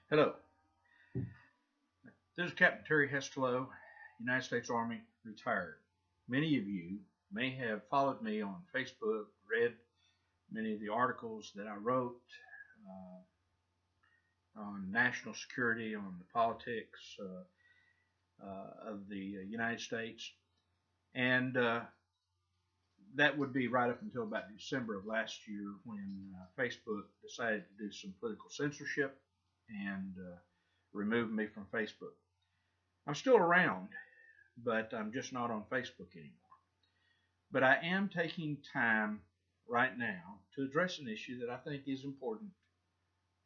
Hello, this is Captain Terry Hestilow, United States Army, retired. Many of you may have followed me on Facebook, read many of the articles that I wrote on national security, on the politics of the United States, and that would be right up until about December of last year when Facebook decided to do some political censorship and remove me from Facebook. I'm still around, but I'm just not on Facebook anymore. But I am taking time right now to address an issue that I think is important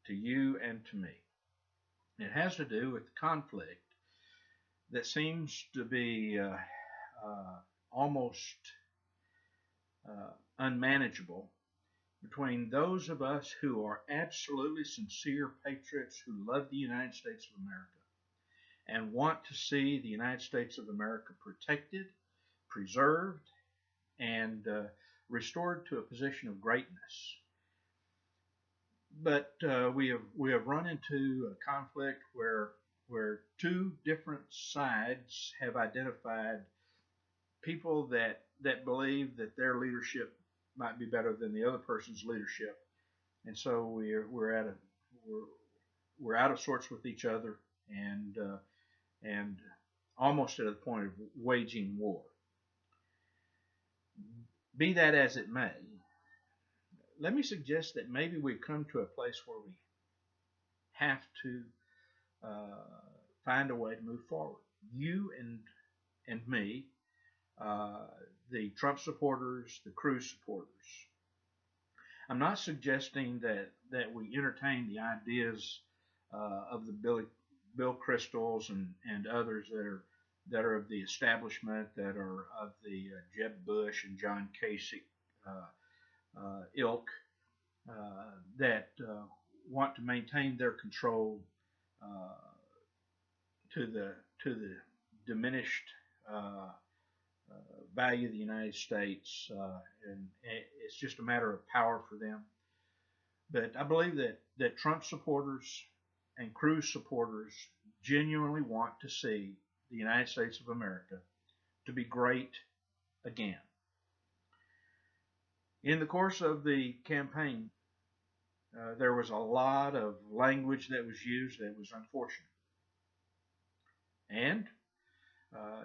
to you and to me. It has to do with the conflict that seems to be almost unmanageable between those of us who are absolutely sincere patriots who love the United States of America and want to see the United States of America protected, preserved, and restored to a position of greatness. But we have run into a conflict where two different sides have identified people that believe that their leadership might be better than the other person's leadership, and so we're out of sorts with each other, and almost to the point of waging war. Be that as it may, let me suggest that maybe we've come to a place where we have to find a way to move forward. You and me, the Trump supporters, the Cruz supporters. I'm not suggesting that we entertain the ideas of the Bill Kristols and others that are of the establishment, that are of the Jeb Bush and John Kasich ilk, that want to maintain their control to the diminished value of the United States, and it's just a matter of power for them. But I believe that Trump supporters and Cruz supporters genuinely want to see the United States of America to be great again. In the course of the campaign, there was a lot of language that was used that was unfortunate. And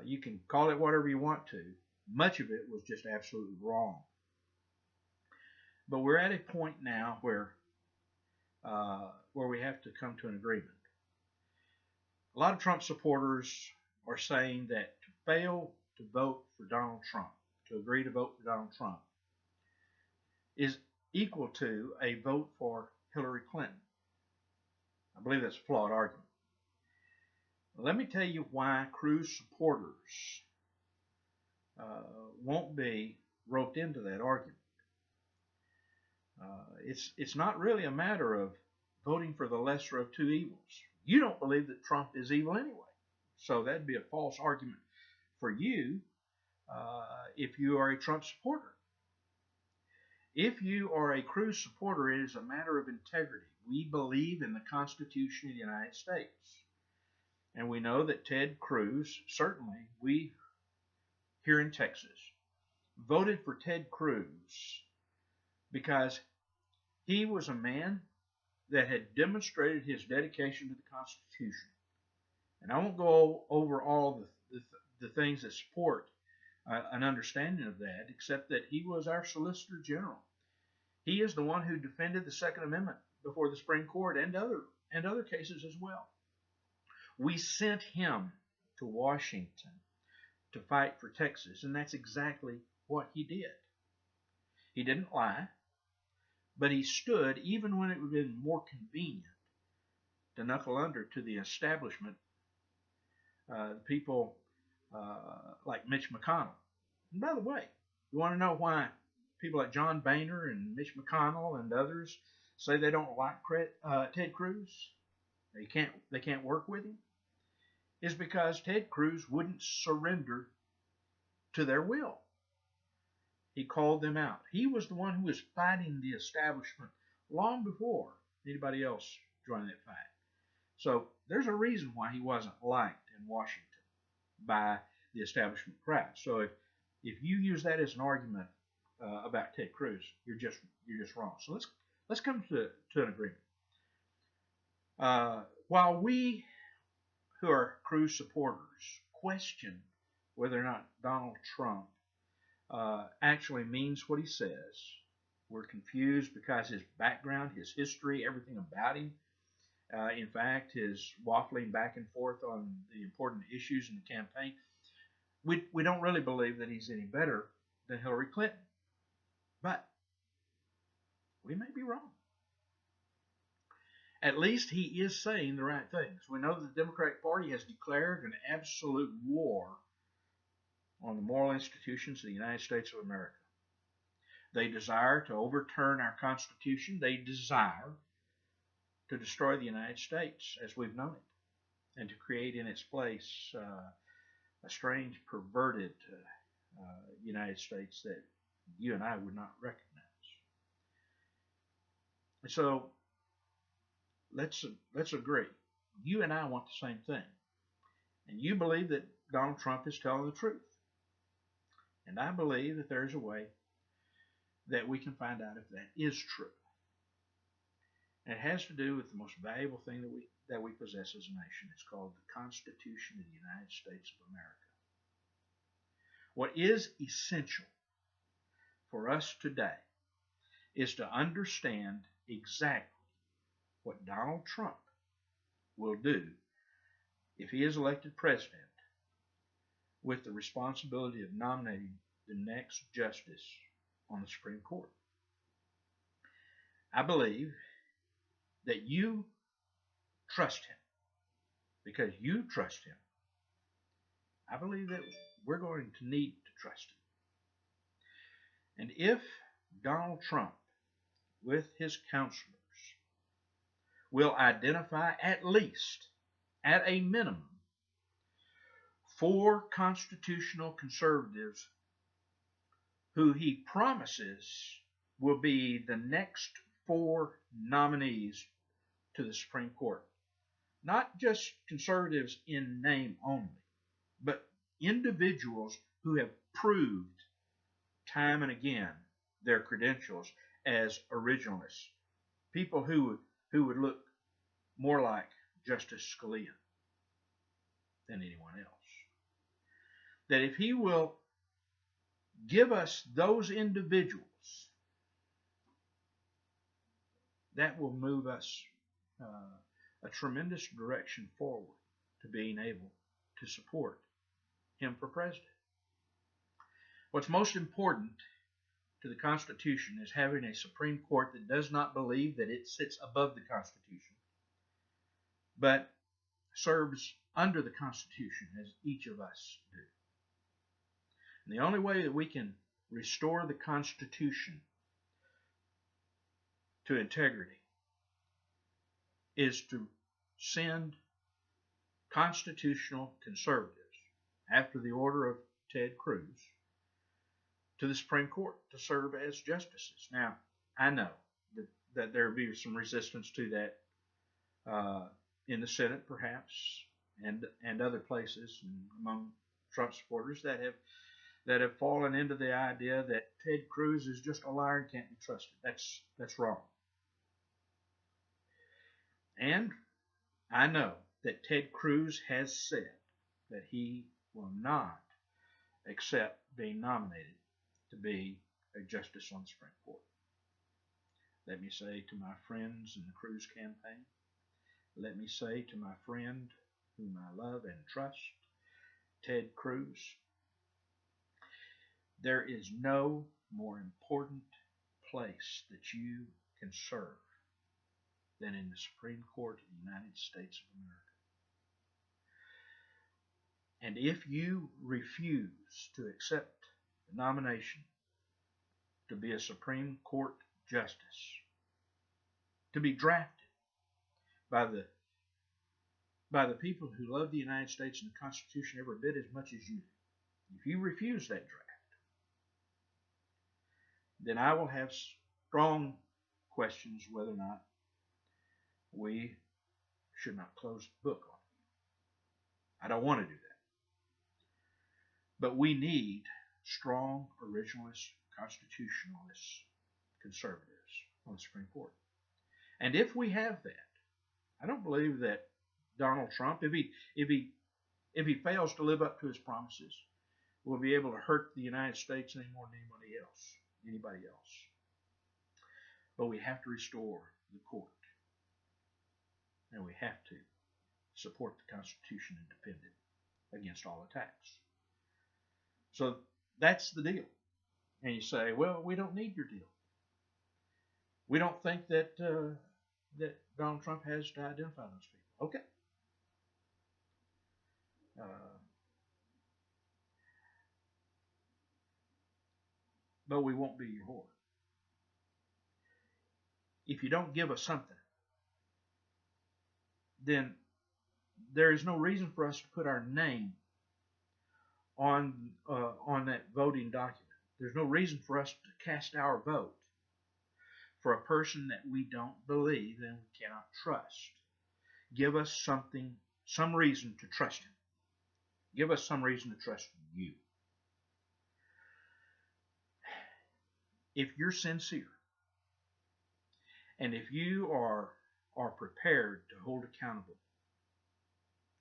you can call it whatever you want to. Much of it was just absolutely wrong. But we're at a point now where we have to come to an agreement. A lot of Trump supporters are saying that to fail to vote for Donald Trump, to agree to vote for Donald Trump, is equal to a vote for Hillary Clinton. I believe that's a flawed argument. Let me tell you why Cruz supporters won't be roped into that argument. It's not really a matter of voting for the lesser of two evils. You don't believe that Trump is evil anyway, so that'd be a false argument for you if you are a Trump supporter. If you are a Cruz supporter, it is a matter of integrity. We believe in the Constitution of the United States. And we know that Ted Cruz, certainly we here in Texas, voted for Ted Cruz because he was a man that had demonstrated his dedication to the Constitution. And I won't go over all the things that support an understanding of that, except that he was our Solicitor General. He is the one who defended the Second Amendment before the Supreme Court and other cases as well. We sent him to Washington to fight for Texas, and that's exactly what he did. He didn't lie, but he stood even when it would have been more convenient to knuckle under to the establishment, people like Mitch McConnell. And by the way, you want to know why people like John Boehner and Mitch McConnell and others say they don't like Ted Cruz? They can't work with him? Is because Ted Cruz wouldn't surrender to their will. He called them out. He was the one who was fighting the establishment long before anybody else joined that fight. So there's a reason why he wasn't liked in Washington by the establishment crowd. So if you use that as an argument about Ted Cruz, you're just wrong. So let's come to an agreement. While we who are Cruz supporters question whether or not Donald Trump actually means what he says, we're confused because his background, his history, everything about him. In fact, his waffling back and forth on the important issues in the campaign, we don't really believe that he's any better than Hillary Clinton. But we may be wrong. At least he is saying the right things. We know that the Democratic Party has declared an absolute war on the moral institutions of the United States of America. They desire to overturn our Constitution. They desire to destroy the United States as we've known it, and to create in its place a strange, perverted United States that you and I would not recognize. And so let's agree. You and I want the same thing, and you believe that Donald Trump is telling the truth, and I believe that there's a way that we can find out if that is true. And it has to do with the most valuable thing that we possess as a nation. It's called the Constitution of the United States of America. What is essential for us today is to understand exactly what Donald Trump will do if he is elected president, with the responsibility of nominating the next justice on the Supreme Court. I believe that you trust him. Because you trust him, I believe that we're going to need to trust him. And if Donald Trump, with his counselors, will identify at least, at a minimum, 4 constitutional conservatives who he promises will be the next 4 nominees to the Supreme Court. Not just conservatives in name only, but individuals who have proved time and again their credentials as originalists. People who would look more like Justice Scalia than anyone else. That if he will give us those individuals, that will move us a tremendous direction forward to being able to support him for president. What's most important to the Constitution is having a Supreme Court that does not believe that it sits above the Constitution, but serves under the Constitution, as each of us do. And the only way that we can restore the Constitution to integrity is to send constitutional conservatives, after the order of Ted Cruz, to the Supreme Court to serve as justices. Now, I know that there will be some resistance to that in the Senate, perhaps, and other places, and among Trump supporters that have fallen into the idea that Ted Cruz is just a liar and can't be trusted. That's wrong. And I know that Ted Cruz has said that he will not accept being nominated to be a justice on the Supreme Court. Let me say to my friends in the Cruz campaign, let me say to my friend whom I love and trust, Ted Cruz, there is no more important place that you can serve than in the Supreme Court of the United States of America. And if you refuse to accept the nomination to be a Supreme Court justice, to be drafted by the people who love the United States and the Constitution every bit as much as you do, if you refuse that draft, then I will have strong questions whether or not we should not close the book on you. I don't want to do that. But we need strong originalist, constitutionalist conservatives on the Supreme Court. And if we have that, I don't believe that Donald Trump, if he fails to live up to his promises, will be able to hurt the United States any more than anybody else. But we have to restore the court. And we have to support the Constitution and defend it against all attacks. So that's the deal. And you say, well, we don't need your deal. We don't think that that Donald Trump has to identify those people. Okay. But we won't be your whore. If you don't give us something, then there is no reason for us to put our name on that voting document. There's no reason for us to cast our vote for a person that we don't believe and we cannot trust. Give us something, some reason to trust him. Give us some reason to trust you. If you're sincere, and if you are prepared to hold accountable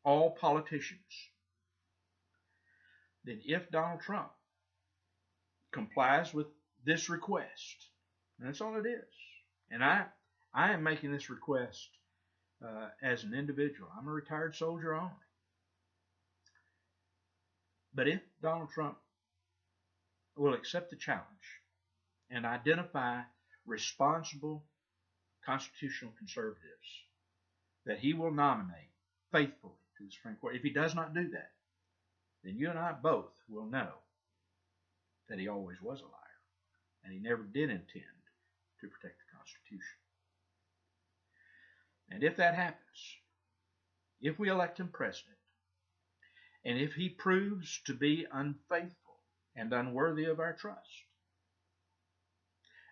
all politicians, then if Donald Trump complies with this request, and that's all it is, and I am making this request as an individual. I'm a retired soldier only. But if Donald Trump will accept the challenge and identify responsible constitutional conservatives that he will nominate faithfully to the Supreme Court, if he does not do that, then you and I both will know that he always was a liar and he never did intend to protect the Constitution. And if that happens, if we elect him president, and if he proves to be unfaithful and unworthy of our trust,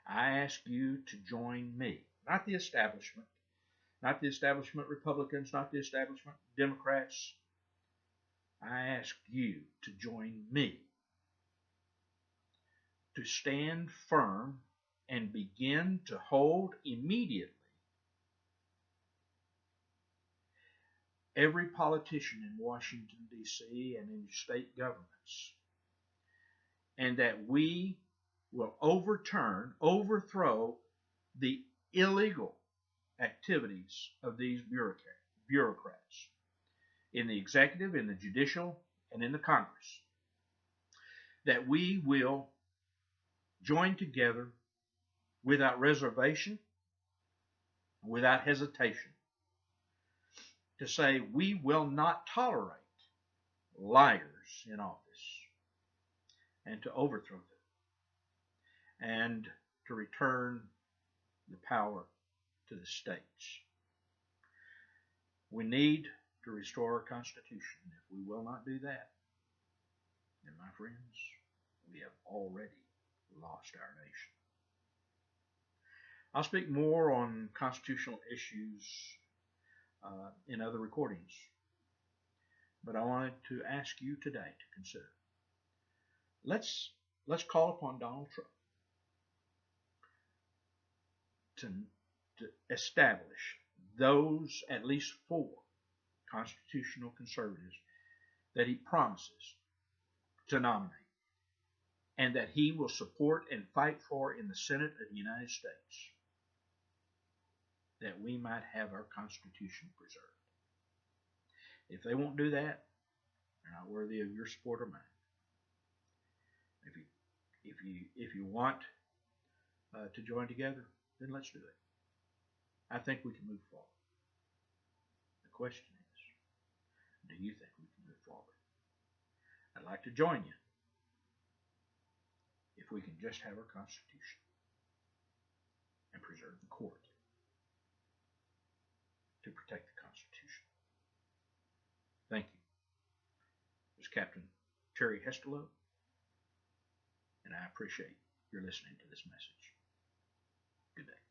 I ask you to join me, not the establishment Republicans, not the establishment Democrats. I ask you to join me to stand firm and begin to hold immediately every politician in Washington, D.C. and in state governments, and that we will overthrow the illegal activities of these bureaucrats in the executive, in the judicial, and in the Congress. That we will join together without reservation, without hesitation, to say we will not tolerate liars in office, and to overthrow them, and to return the power to the states. We need to restore our Constitution. If we will not do that, then, my friends, we have already lost our nation. I'll speak more on constitutional issues in other recordings, but I wanted to ask you today to consider. Let's call upon Donald Trump to establish those at least 4 constitutional conservatives that he promises to nominate, and that he will support and fight for in the Senate of the United States, that we might have our Constitution preserved. If they won't do that, they're not worthy of your support or mine. If you want to join together, then let's do it. I think we can move forward. The question is, do you think we can move forward? I'd like to join you if we can just have our Constitution and preserve the court to protect the Constitution. Thank you. This is Captain Terry Hestilow, and I appreciate your listening to this message. Good day.